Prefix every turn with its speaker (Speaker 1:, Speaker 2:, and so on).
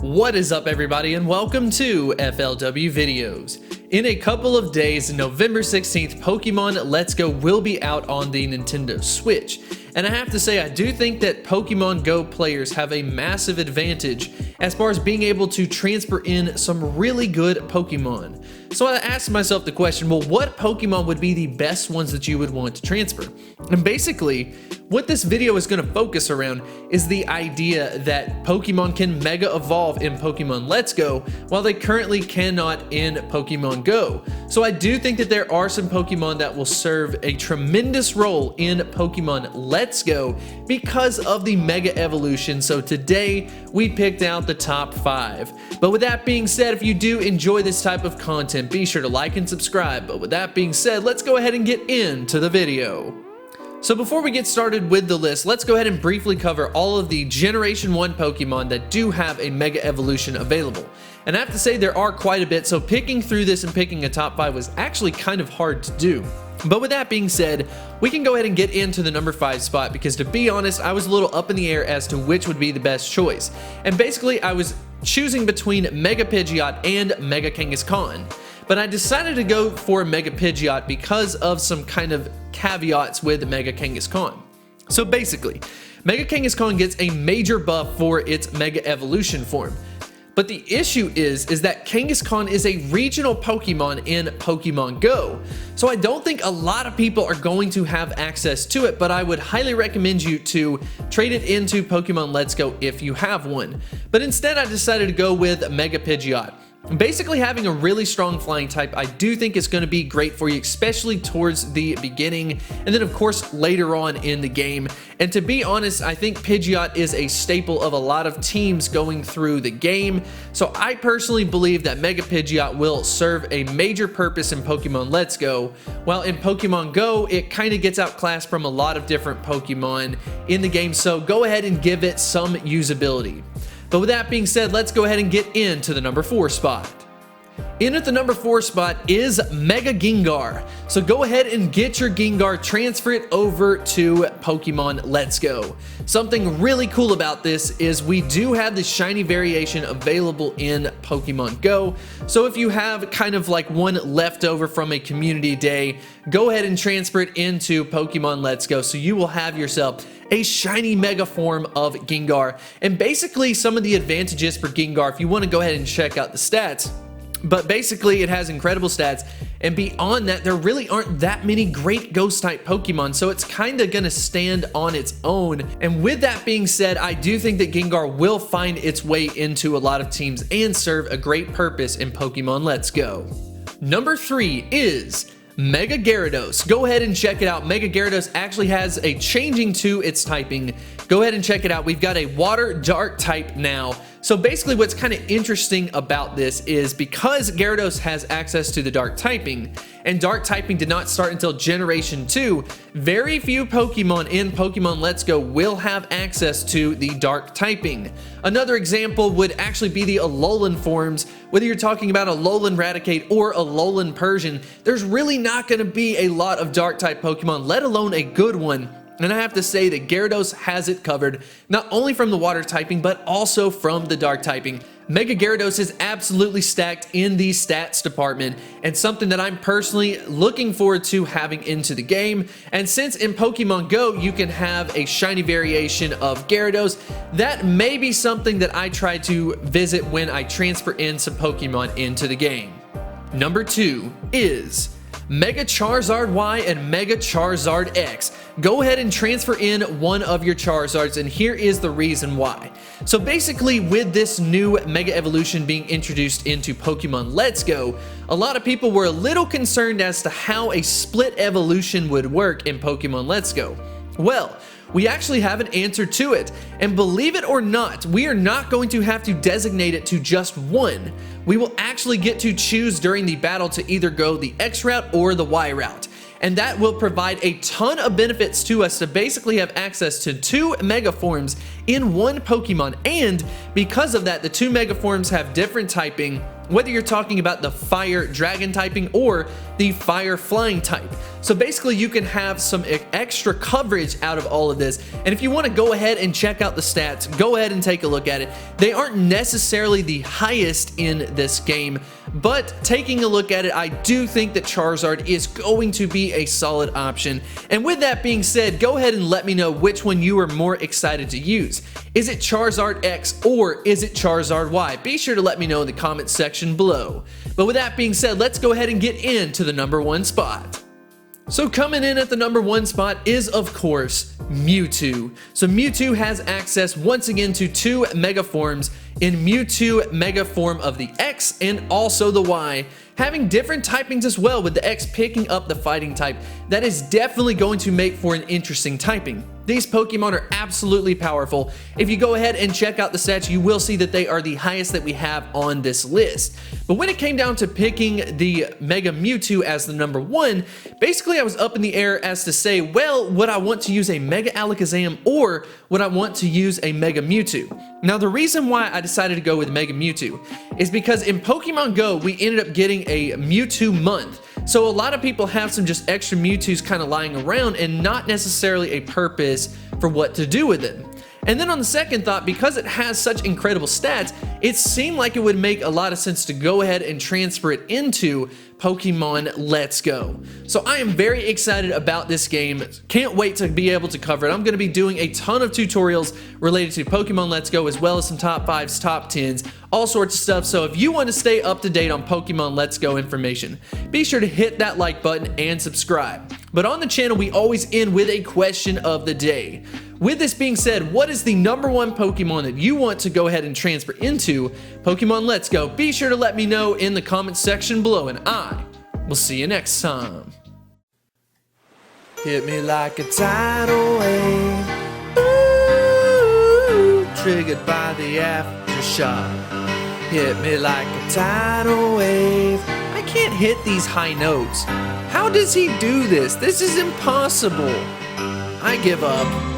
Speaker 1: What is up, everybody, and welcome to FLW Videos. In a couple of days, November 16th, Pokemon Let's Go will be out on the Nintendo Switch. And I have to say, I do think that Pokemon Go players have a massive advantage as far as being able to transfer in some really good Pokemon. So I asked myself the question, well, what Pokemon would be the best ones that you would want to transfer? And basically, what this video is going to focus around is the idea that Pokemon can Mega Evolve in Pokemon Let's Go, while they currently cannot in Pokemon Go. So I do think that there are some Pokemon that will serve a tremendous role in Pokemon Let's Go because of the Mega Evolution. So today, we picked out the top 5. But with that being said, if you do enjoy this type of content, be sure to like and subscribe. But with that being said, let's go ahead and get into the video. So before we get started with the list, let's go ahead and briefly cover all of the Generation 1 Pokemon that do have a Mega Evolution available. And I have to say there are quite a bit, so picking through this and picking a top 5 was actually kind of hard to do. But with that being said, we can go ahead and get into the number 5 spot because, to be honest, I was a little up in the air as to which would be the best choice. And basically, I was choosing between Mega Pidgeot and Mega Kangaskhan. But I decided to go for Mega Pidgeot because of some kind of caveats with Mega Kangaskhan. So basically, Mega Kangaskhan gets a major buff for its Mega Evolution form. But the issue is that Kangaskhan is a regional Pokemon in Pokemon Go. So I don't think a lot of people are going to have access to it, but I would highly recommend you to trade it into Pokemon Let's Go if you have one. But instead, I decided to go with Mega Pidgeot. Basically, having a really strong flying type, I do think is going to be great for you, especially towards the beginning, and then of course later on in the game. And to be honest, I think Pidgeot is a staple of a lot of teams going through the game. So I personally believe that Mega Pidgeot will serve a major purpose in Pokemon Let's Go, while in Pokemon Go, it kind of gets outclassed from a lot of different Pokemon in the game. So go ahead and give it some usability. But with that being said, let's go ahead and get into the number 4 spot. In at the number 4 spot is Mega Gengar. So go ahead and get your Gengar, transfer it over to Pokemon Let's Go. Something really cool about this is we do have the shiny variation available in Pokemon Go. So if you have kind of like one left over from a community day, go ahead and transfer it into Pokemon Let's Go. So you will have yourself a shiny mega form of Gengar. And basically some of the advantages for Gengar, if you want to go ahead and check out the stats, but basically it has incredible stats, and beyond that, there really aren't that many great ghost type Pokemon, so it's kind of gonna stand on its own. And with that being said, I do think that Gengar will find its way into a lot of teams and serve a great purpose in Pokemon Let's Go. Number 3 is Mega Gyarados. Go ahead and check it out. Mega Gyarados actually has a changing to its typing. Go ahead and check it out. We've got a water dark type now. So basically what's kind of interesting about this is because Gyarados has access to the dark typing, and dark typing did not start until Generation 2, very few Pokemon in Pokemon Let's Go will have access to the dark typing. Another example would actually be the Alolan forms. Whether you're talking about a Alolan Raticate or a Alolan Persian, there's really not going to be a lot of dark type Pokemon, let alone a good one. And I have to say that Gyarados has it covered, not only from the water typing, but also from the dark typing. Mega Gyarados is absolutely stacked in the stats department, and something that I'm personally looking forward to having into the game. And since in Pokemon Go, you can have a shiny variation of Gyarados, that may be something that I try to visit when I transfer in some Pokemon into the game. Number 2 is Mega Charizard Y and Mega Charizard X. Go ahead and transfer in one of your Charizards, and here is the reason why. So basically, with this new Mega Evolution being introduced into Pokemon Let's Go, a lot of people were a little concerned as to how a split evolution would work in Pokemon Let's Go. Well, we actually have an answer to it, and believe it or not, we are not going to have to designate it to just one. We will actually get to choose during the battle to either go the X route or the Y route. And that will provide a ton of benefits to us to basically have access to 2 Mega Forms in one Pokemon. And because of that, the 2 Mega Forms have different typing, whether you're talking about the Fire Dragon typing or the fire flying type. So basically you can have some extra coverage out of all of this. And if you want to go ahead and check out the stats, go ahead and take a look at it. They aren't necessarily the highest in this game, but taking a look at it, I do think that Charizard is going to be a solid option. And with that being said, go ahead and let me know which one you are more excited to use. Is it Charizard X or is it Charizard Y? Be sure to let me know in the comment section below. But with that being said, let's go ahead and get into the #1 spot. So coming in at the #1 spot is, of course, Mewtwo. So Mewtwo has access once again to 2 Mega Forms in Mewtwo Mega Form of the X and also the Y, having different typings as well, with the X picking up the fighting type. That is definitely going to make for an interesting typing. These Pokemon are absolutely powerful. If you go ahead and check out the stats, you will see that they are the highest that we have on this list. But when it came down to picking the Mega Mewtwo as the #1, basically I was up in the air as to say, well, would I want to use a Mega Alakazam or would I want to use a Mega Mewtwo? Now the reason why I decided to go with Mega Mewtwo is because in Pokemon Go, we ended up getting a Mewtwo month. So a lot of people have some just extra Mewtwo's kind of lying around and not necessarily a purpose for what to do with them. And then on the second thought, because it has such incredible stats, it seemed like it would make a lot of sense to go ahead and transfer it into Pokemon Let's Go. So I am very excited about this game. Can't wait to be able to cover it. I'm going to be doing a ton of tutorials related to Pokemon Let's Go, as well as some top 5s, top 10s, all sorts of stuff. So if you want to stay up to date on Pokemon Let's Go information, be sure to hit that like button and subscribe. But on the channel, we always end with a question of the day. With this being said, what is the #1 Pokemon that you want to go ahead and transfer into Pokemon Let's Go? Be sure to let me know in the comment section below, and I will see you next time. Hit me like a tidal wave, ooh, triggered by the aftershock. Hit me like a tidal wave. I can't hit these high notes. How does he do this? This is impossible. I give up.